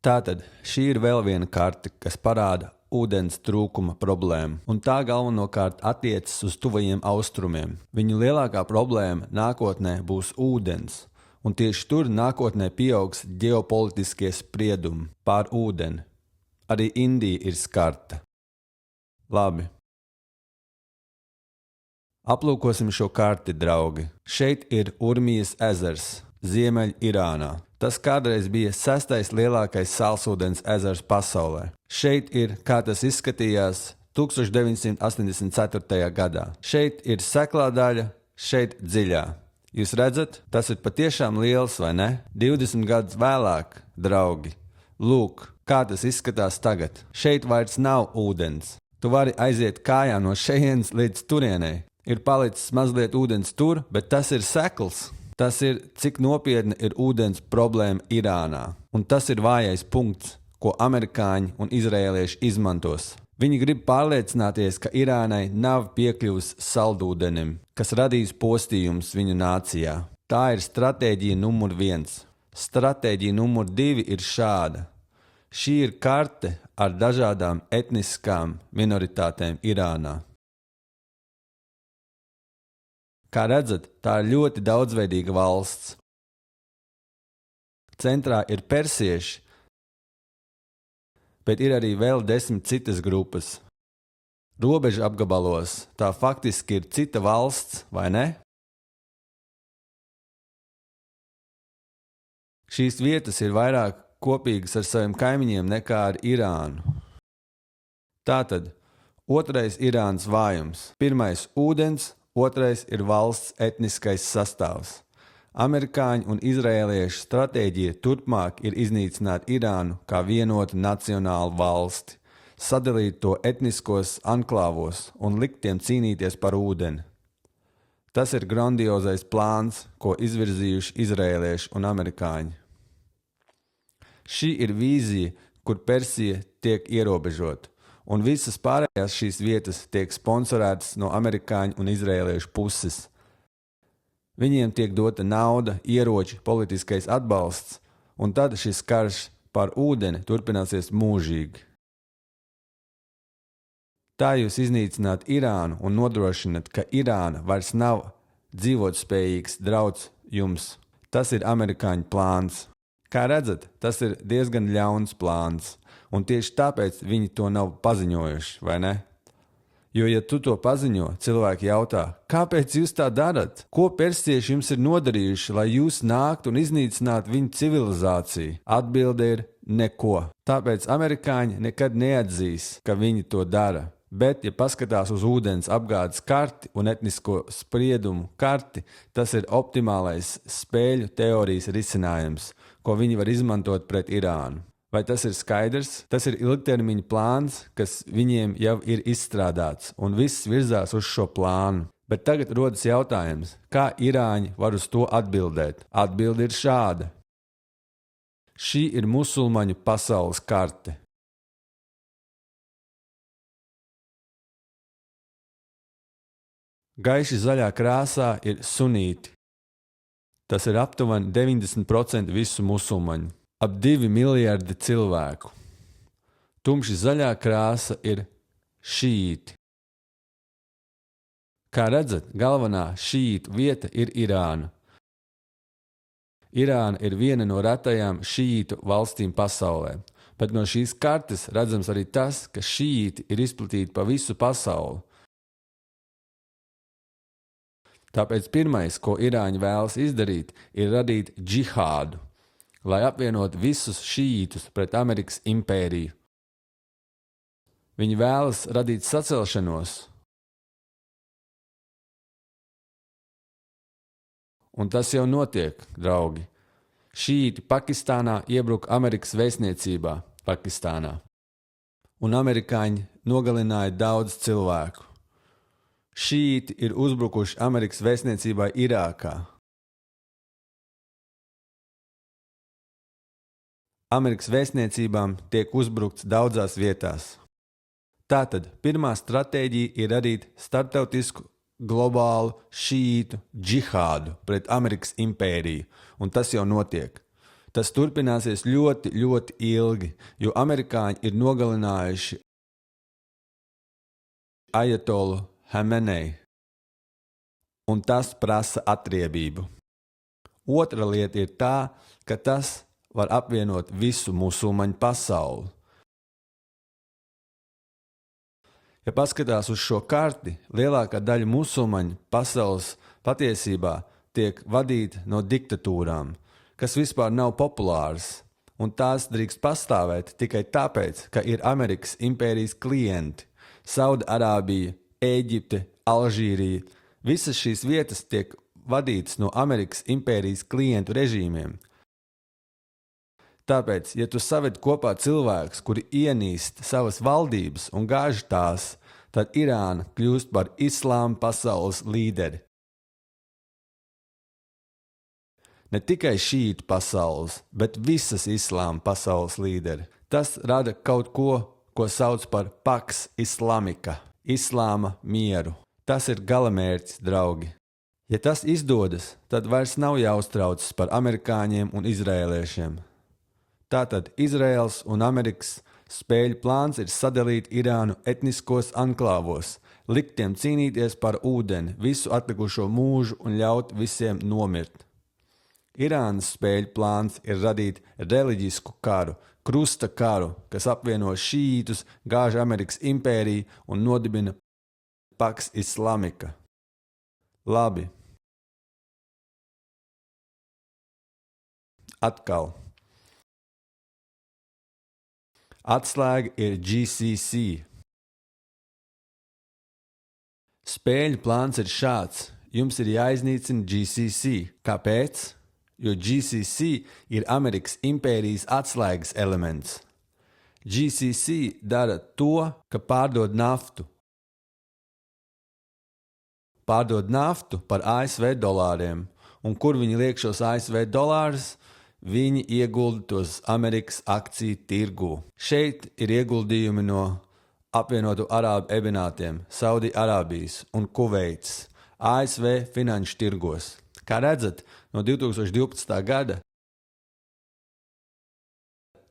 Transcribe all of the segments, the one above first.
Tātad šī ir vēl viena karte, kas parāda ūdens trūkuma problēmu, un tā galvenokārt attiecas uz tuvajiem austrumiem. Viņu lielākā problēma nākotnē būs ūdens, un tieši tur nākotnē pieaugs ģeopolitiskie spriedumi pār ūdeni. Arī Indija ir skarta. Labi. Aplūkosim šo karti, draugi. Šeit ir Urmijas ezers, Ziemeļ-Irānā. Tas kādreiz bija 6. lielākais sālsūdens ezers pasaulē. Šeit ir, kā tas izskatījās 1984. gadā. Šeit ir seklā daļa, šeit dziļā. Jūs redzat, tas ir patiešām liels, vai ne? 20 gadus vēlāk, draugi. Lūk, kā tas izskatās tagad. Šeit vairs nav ūdens. Tu vari aiziet kājām no šejienes līdz turienei. Ir palicis mazliet ūdens tur, bet tas ir sekls. Tas ir, cik nopietna ir ūdens problēma Irānā. Un tas ir vājais punkts, ko amerikāņi un izrēlieši izmantos. Viņi grib pārliecināties, ka Irānai nav piekļuvis saldūdenim, kas radīs postījumus viņu nācijā. Tā ir stratēģija numur 1. Stratēģija numur 2 ir šāda. Šī ir karte ar dažādām etniskām minoritātēm Irānā. Kā redzat, tā ir ļoti daudzveidīga valsts. Centrā ir persieši, bet ir arī vēl 10 citas grupas. Robeža apgabalos tā faktiski ir cita valsts, vai ne? Šīs vietas ir vairāk kopīgas ar saviem kaimiņiem nekā ar Irānu. Tātad, otrais Irānas vājums. Pirmais – ūdens, otrais ir valsts etniskais sastāvs. Amerikāņu un izrēliešu stratēģija turpmāk ir iznīcināt Irānu kā vienotu nacionālu valsti, sadalīt to etniskos anklāvos un likt tiem cīnīties par ūdeni. Tas ir grandiozais plāns, ko izvirzījuši izrēlieši un amerikāņi. Šī ir vīzija, kur Persija tiek ierobežota, un visas pārējās šīs vietas tiek sponsorētas no amerikāņu un izrēliešu puses. Viņiem tiek dota nauda, ieroči, politiskais atbalsts, un tad šis karš par ūdeni turpināsies mūžīgi. Tā jūs iznīcināt Irānu un nodrošināt, ka Irāna vairs nav dzīvotspējīgs drauds jums. Tas ir amerikāņu plāns. Kā redzat, tas ir diezgan ļauns plāns, un tieši tāpēc viņi to nav paziņojuši, vai ne? Jo, ja tu to paziņo, cilvēki jautā, kāpēc jūs tā darat? Ko persieši jums ir nodarījuši, lai jūs nāktu un iznīcinātu viņu civilizāciju? Atbilde ir neko. Tāpēc amerikāņi nekad neatzīs, ka viņi to dara. Bet, ja paskatās uz ūdens apgādes karti un etnisko spriedumu karti, tas ir optimālais spēļu teorijas risinājums, ko viņi var izmantot pret Irānu. Vai tas ir skaidrs? Tas ir ilgtermiņa plāns, kas viņiem jau ir izstrādāts, un viss virzās uz šo plānu. Bet tagad rodas jautājums, kā irāņi var uz to atbildēt? Atbilde ir šāda. Šī ir musulmaņu pasaules karte. Gaiši zaļā krāsā ir sunīti. Tas ir aptuveni 90% visu musulmaņu. Ap 2 miljardi cilvēku. Tumši zaļā krāsa ir šīti. Kā redzat, galvenā šītu vieta ir Irāna. Irāna ir viena no retajām šītu valstīm pasaulē, bet no šīs kartes redzams arī tas, ka šīti ir izplatīti pa visu pasauli. Tāpēc pirmais, ko irāņi vēlas izdarīt, ir radīt džihādu, lai apvienotu visus šītus pret Amerikas impēriju. Viņi vēlas radīt sacelšanos, un tas jau notiek, draugi. Šīti Pakistānā iebruka Amerikas vēstniecībā Pakistānā, un amerikāņi nogalināja daudz cilvēku. Šīti ir uzbrukuši Amerikas vēstniecībai Irākā. Amerikas vēstniecībām tiek uzbrukts daudzās vietās. Tātad pirmā stratēģija ir radīt starptautisku globālu šītu džihādu pret Amerikas impēriju, un tas jau notiek. Tas turpināsies ļoti, ļoti ilgi, jo amerikāņi ir nogalinājuši Ajatolu Hameneju, un tas prasa atriebību. Otra lieta ir tā, ka tas var apvienot visu musulmaņu pasauli. Ja paskatās uz šo karti, lielākā daļa musulmaņu pasaules patiesībā tiek vadīta no diktatūrām, kas vispār nav populāras, un tās drīkst pastāvēt tikai tāpēc, ka ir Amerikas impērijas klienti - Saudarābija, Ēģipte, Alžīrija. Visas šīs vietas tiek vadītas no Amerikas impērijas klientu režīmiem. Tāpēc, ja tu saved kopā cilvēkus, kuri ienīst savas valdības un gāž tās, tad Irāna kļūst par islāma pasaules līderi. Ne tikai šītu pasaules, bet visas islāma pasaules līderi. Tas rada kaut ko, ko sauc par Pax Islamica, islāma mieru. Tas ir galamērķis, draugi. Ja tas izdodas, tad vairs nav jāuztraucas par amerikāņiem un izrēliešiem. Tātad Izraels un Amerikas spēļu plāns ir sadalīt Irānu etniskos anklāvos, likt tiem cīnīties par ūdeni visu atlikušo mūžu un ļaut visiem nomirt. Irānas spēļu plāns ir radīt reliģisku karu, krusta karu, kas apvieno šītus, gāž Amerikas impēriju un nodibina Pax Islamica. Labi. Atkal. Atslēga ir GCC. Spēļu plāns ir šāds. Jums ir jāiznīcina GCC. Kāpēc? Jo GCC ir Amerikas impērijas atslēgas elements. GCC dara to, ka pārdod naftu. Pārdod naftu par ASV dolāriem, un kur viņi liek šos ASV dolārus? Viņi iegulda tos Amerikas akciju tirgū. Šeit ir ieguldījumi no apvienotu Arābu Emirātiem, Saudi-Arābijas un Kuveitas, ASV finanšu tirgos. Kā redzat, no 2012. gada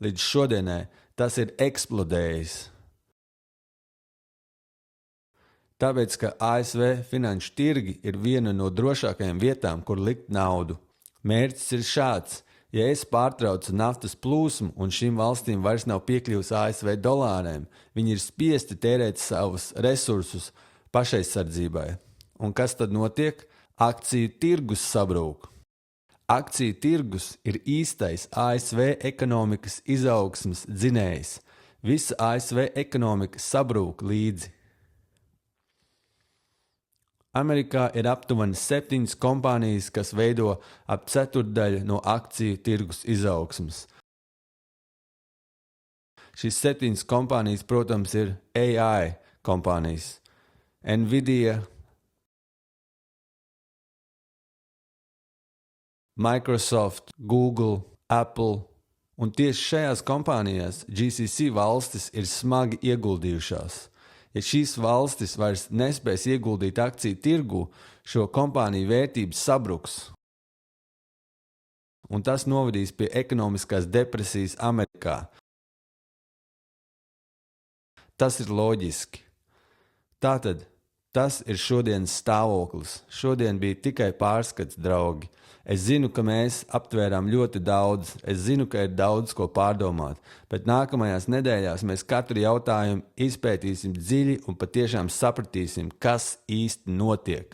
līdz šodienai tas ir eksplodējis. Tāpēc, ka ASV finanšu tirgi ir viena no drošākajām vietām, kur likt naudu. Mērķis ir šāds. Ja es pārtraucu naftas plūsmu un šīm valstīm vairs nav piekļuvis ASV dolāriem, viņi ir spiesti tērēt savus resursus pašaizsardzībai. Un kas tad notiek? Akciju tirgus sabrūk. Akciju tirgus ir īstais ASV ekonomikas izaugsmes dzinējs. Visa ASV ekonomika sabrūk līdzi. Amerikā ir aptuveni 7 kompānijas, kas veido ap ceturtdaļu no akciju tirgus izaugsmes. Šīs 7 kompānijas, protams, ir AI kompānijas. Nvidia, Microsoft, Google, Apple, un tieši šajās kompānijās GCC valstis ir smagi ieguldījušās. Ja šīs valstis vairs nespēs ieguldīt akciju tirgu, šo kompāniju vērtības sabruks. Un tas novedīs pie ekonomiskās depresijas Amerikā. Tas ir loģiski. Tātad, tas ir šodienas stāvoklis. Šodien bija tikai pārskats, draugi. Es zinu, ka mēs aptvērām ļoti daudz, es zinu, ka ir daudz ko pārdomāt, bet nākamajās nedēļās mēs katru jautājumu izpētīsim dziļi un patiešām sapratīsim, kas īsti notiek.